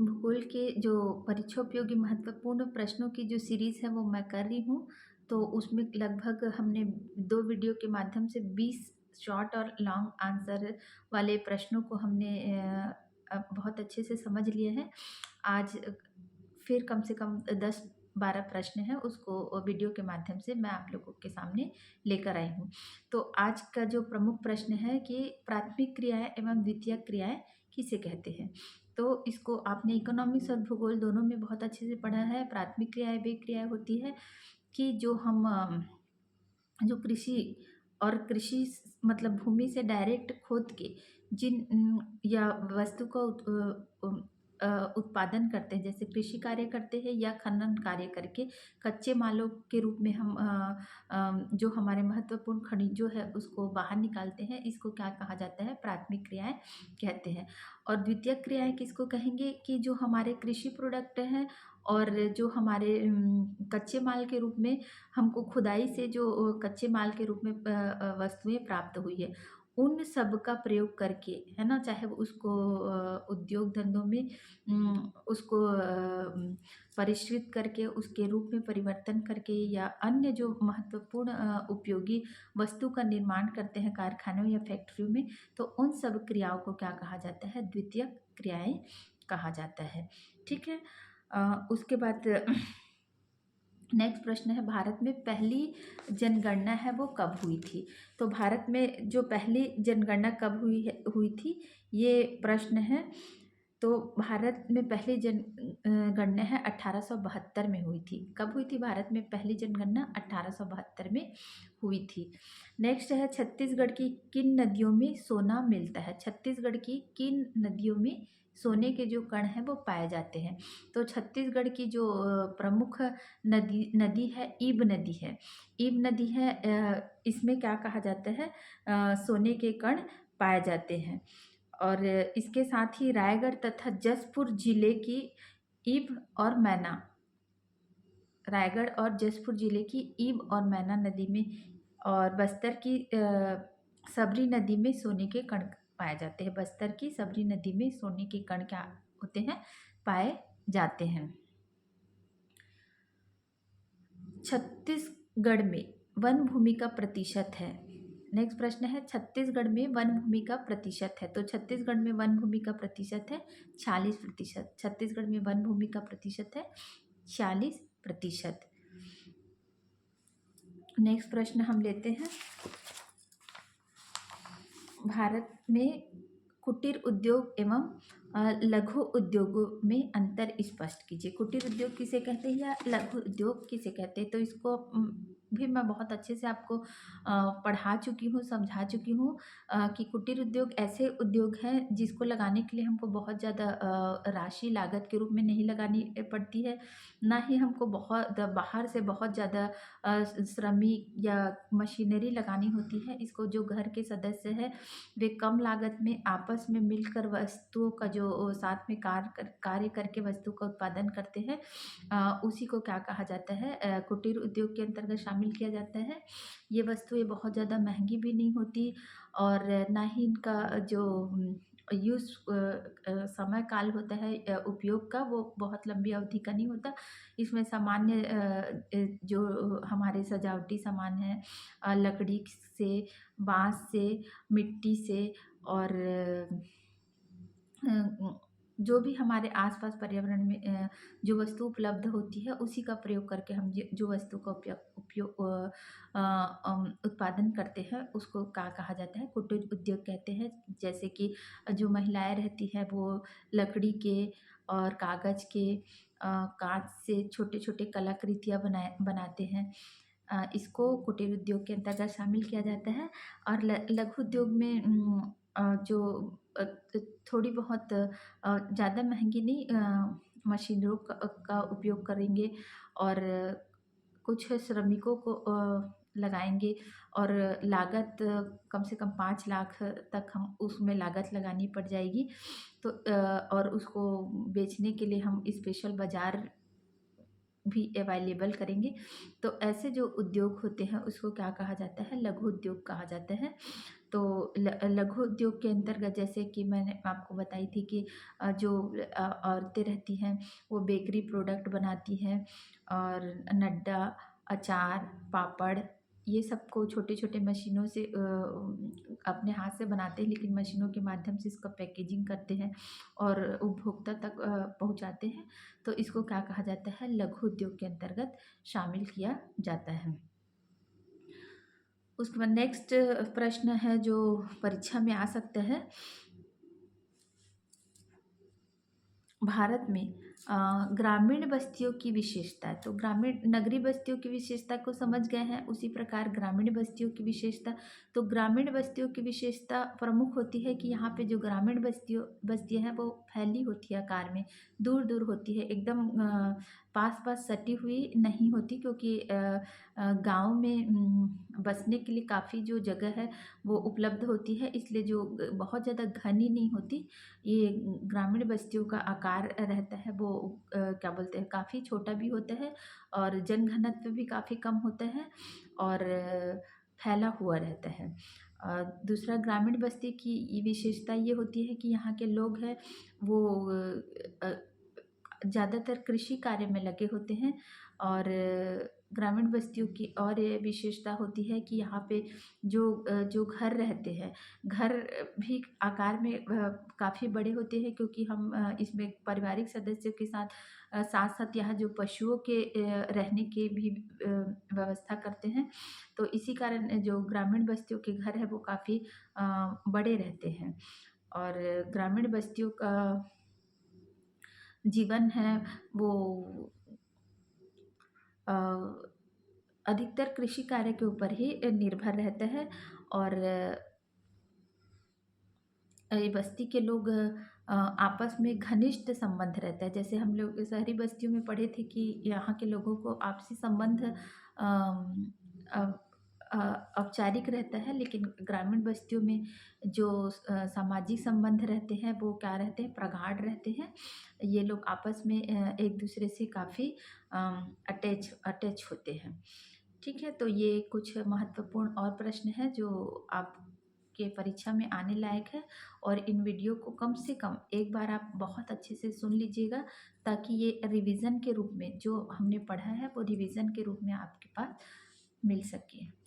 भूगोल के जो परीक्षा उपयोगी महत्वपूर्ण प्रश्नों की जो सीरीज़ है वो मैं कर रही हूँ। तो उसमें लगभग हमने 2 वीडियो के माध्यम से 20 शॉर्ट और लॉन्ग आंसर वाले प्रश्नों को हमने बहुत अच्छे से समझ लिए हैं। आज फिर कम से कम 10-12 प्रश्न हैं, उसको वीडियो के माध्यम से मैं आप लोगों के सामने लेकर आई हूँ। तो आज का जो प्रमुख प्रश्न है कि प्राथमिक क्रियाएँ एवं द्वितीयक क्रियाएँ किसे कहते हैं? तो इसको आपने इकोनॉमिक्स और भूगोल दोनों में बहुत अच्छे से पढ़ा है। प्राथमिक क्रियाएँ वे क्रियाएँ होती है कि जो हम जो कृषि और कृषि मतलब भूमि से डायरेक्ट खोद के या वस्तु का उत्पादन करते हैं, जैसे कृषि कार्य करते हैं या खनन कार्य करके कच्चे मालों के रूप में हम जो हमारे महत्वपूर्ण खनिजों है उसको बाहर निकालते हैं, इसको क्या कहा जाता है? प्राथमिक क्रियाएं कहते हैं। और द्वितीयक क्रियाएं किसको कहेंगे? कि जो हमारे कृषि प्रोडक्ट हैं और जो हमारे कच्चे माल के रूप में हमको खुदाई से जो कच्चे माल के रूप में वस्तुएँ प्राप्त हुई है, उन सब का प्रयोग करके, है ना? चाहे वो उसको उद्योग धंधों में उसको परिष्कृत करके उसके रूप में परिवर्तन करके या अन्य जो महत्वपूर्ण उपयोगी वस्तु का निर्माण करते हैं कारखानों या फैक्ट्रियों में, तो उन सब क्रियाओं को क्या कहा जाता है? द्वितीयक क्रियाएँ कहा जाता है। ठीक है? उसके बाद नेक्स्ट प्रश्न है, भारत में पहली जनगणना है वो कब हुई थी? तो भारत में जो पहली जनगणना कब हुई थी, ये प्रश्न है। तो भारत में पहली गणना है 1872 में हुई थी। कब हुई थी भारत में पहली जनगणना? 1872 में हुई थी। नेक्स्ट है, छत्तीसगढ़ की किन नदियों में सोना मिलता है? छत्तीसगढ़ की किन नदियों में सोने के जो कण हैं वो पाए जाते हैं? तो छत्तीसगढ़ की जो प्रमुख नदी नदी है, ईब नदी है। ईब नदी है, इसमें क्या कहा जाता है? सोने के कण पाए जाते हैं। और इसके साथ ही रायगढ़ तथा जसपुर जिले की ईब और मैना, रायगढ़ और जसपुर जिले की ईब और मैना नदी में और बस्तर की सबरी नदी में सोने के कण पाए जाते हैं। बस्तर की सबरी नदी में सोने के कण क्या होते हैं? पाए जाते हैं। छत्तीसगढ़ में वन भूमि का प्रतिशत है। नेक्स्ट प्रश्न है, छत्तीसगढ़ में वन भूमि का प्रतिशत है। तो छत्तीसगढ़ में वन भूमि का प्रतिशत है 46%। छत्तीसगढ़ में वन भूमि का प्रतिशत है 46%। नेक्स्ट प्रश्न हम लेते हैं, भारत में कुटीर उद्योग एवं लघु उद्योगों में अंतर स्पष्ट कीजिए। कुटीर उद्योग किसे कहते हैं या लघु उद्योग किसे कहते हैं? तो इसको भी मैं बहुत अच्छे से आपको पढ़ा चुकी हूँ, समझा चुकी हूँ कि कुटीर उद्योग ऐसे उद्योग हैं जिसको लगाने के लिए हमको बहुत ज़्यादा राशि लागत के रूप में नहीं लगानी पड़ती है, ना ही हमको बहुत बाहर से बहुत ज़्यादा श्रमिक या मशीनरी लगानी होती है। इसको जो घर के सदस्य हैं वे कम लागत में आपस में मिलकर वस्तुओं का जो साथ में कार्य करके वस्तु का उत्पादन करते हैं, उसी को क्या कहा जाता है? कुटीर उद्योग के अंतर्गत शामिल किया जाता है। ये वस्तुएं बहुत ज़्यादा महंगी भी नहीं होती और ना ही इनका जो यूज़ समय काल होता है उपयोग का, वो बहुत लंबी अवधि का नहीं होता। इसमें सामान्य जो हमारे सजावटी सामान है, लकड़ी से, बाँस से, मिट्टी से और जो भी हमारे आसपास पर्यावरण में जो वस्तु उपलब्ध होती है उसी का प्रयोग करके हम जो वस्तु का उत्पादन करते हैं उसको क्या कहा जाता है? कुटीर उद्योग कहते हैं। जैसे कि जो महिलाएं रहती हैं वो लकड़ी के और कागज़ के काँच से छोटे छोटे कलाकृतियाँ बनाते हैं। इसको कुटीर उद्योग के अंतर्गत शामिल किया जाता है। और लघु उद्योग में जो थोड़ी बहुत ज़्यादा महंगी नहीं मशीनों का उपयोग करेंगे और कुछ श्रमिकों को लगाएंगे और लागत कम से कम 5 लाख तक हम उसमें लागत लगानी पड़ जाएगी। तो और उसको बेचने के लिए हम स्पेशल बाज़ार भी अवेलेबल करेंगे। तो ऐसे जो उद्योग होते हैं उसको क्या कहा जाता है? लघु उद्योग कहा जाता है। तो लघु उद्योग के अंतर्गत जैसे कि मैंने आपको बताई थी कि जो औरतें रहती हैं वो बेकरी प्रोडक्ट बनाती हैं और नड्डा, अचार, पापड़ ये सबको छोटे-छोटे मशीनों से अपने हाथ से बनाते हैं लेकिन मशीनों के माध्यम से इसका पैकेजिंग करते हैं और उपभोक्ता तक पहुँचाते हैं। तो इसको क्या कहा जाता है? लघु उद्योग के अंतर्गत शामिल किया जाता है। उसके बाद नेक्स्ट प्रश्न है जो परीक्षा में आ सकता है। भारत में ग्रामीण बस्तियों की विशेषता, तो ग्रामीण नगरीय बस्तियों की विशेषता को समझ गए हैं, उसी प्रकार ग्रामीण बस्तियों की विशेषता। तो ग्रामीण बस्तियों की विशेषता प्रमुख होती है कि यहाँ पे जो ग्रामीण बस्तियाँ हैं वो फैली होती है आकार में, दूर दूर होती है, एकदम पास पास सटी हुई नहीं होती, क्योंकि गांव में बसने के लिए काफ़ी जो जगह है वो उपलब्ध होती है, इसलिए जो बहुत ज़्यादा घनी नहीं होती। ये ग्रामीण बस्तियों का आकार रहता है वो क्या बोलते हैं, काफ़ी छोटा भी होता है और जनघनत्व भी काफ़ी कम होता है और फैला हुआ रहता है। दूसरा ग्रामीण बस्ती की विशेषता ये होती है कि यहाँ के लोग हैं वो अ, ज़्यादातर कृषि कार्य में लगे होते हैं और ग्रामीण बस्तियों की और ये विशेषता होती है कि यहाँ पे जो घर रहते हैं, घर भी आकार में काफ़ी बड़े होते हैं, क्योंकि हम इसमें पारिवारिक सदस्यों के साथ-साथ यहाँ जो पशुओं के रहने की भी व्यवस्था करते हैं। तो इसी कारण जो ग्रामीण बस्तियों के घर हैं वो काफ़ी बड़े रहते हैं और ग्रामीण बस्तियों का जीवन है वो अ, अधिकतर कृषि कार्य के ऊपर ही निर्भर रहता है और ये बस्ती के लोग आपस में घनिष्ठ संबंध रहता है। जैसे हम लोग शहरी बस्तियों में पढ़े थे कि यहाँ के लोगों को आपसी संबंध अ अ, औपचारिक रहता है, लेकिन ग्रामीण बस्तियों में जो सामाजिक संबंध रहते हैं वो क्या रहते हैं, प्रगाढ़ रहते हैं। ये लोग आपस में एक दूसरे से काफ़ी अटैच अटैच होते हैं। ठीक है, तो ये कुछ महत्वपूर्ण और प्रश्न हैं जो आपके परीक्षा में आने लायक है और इन वीडियो को कम से कम एक बार आप बहुत अच्छे से सुन लीजिएगा, ताकि ये रिवीजन के रूप में जो हमने पढ़ा है वो रिवीजन के रूप में आपके पास मिल सके।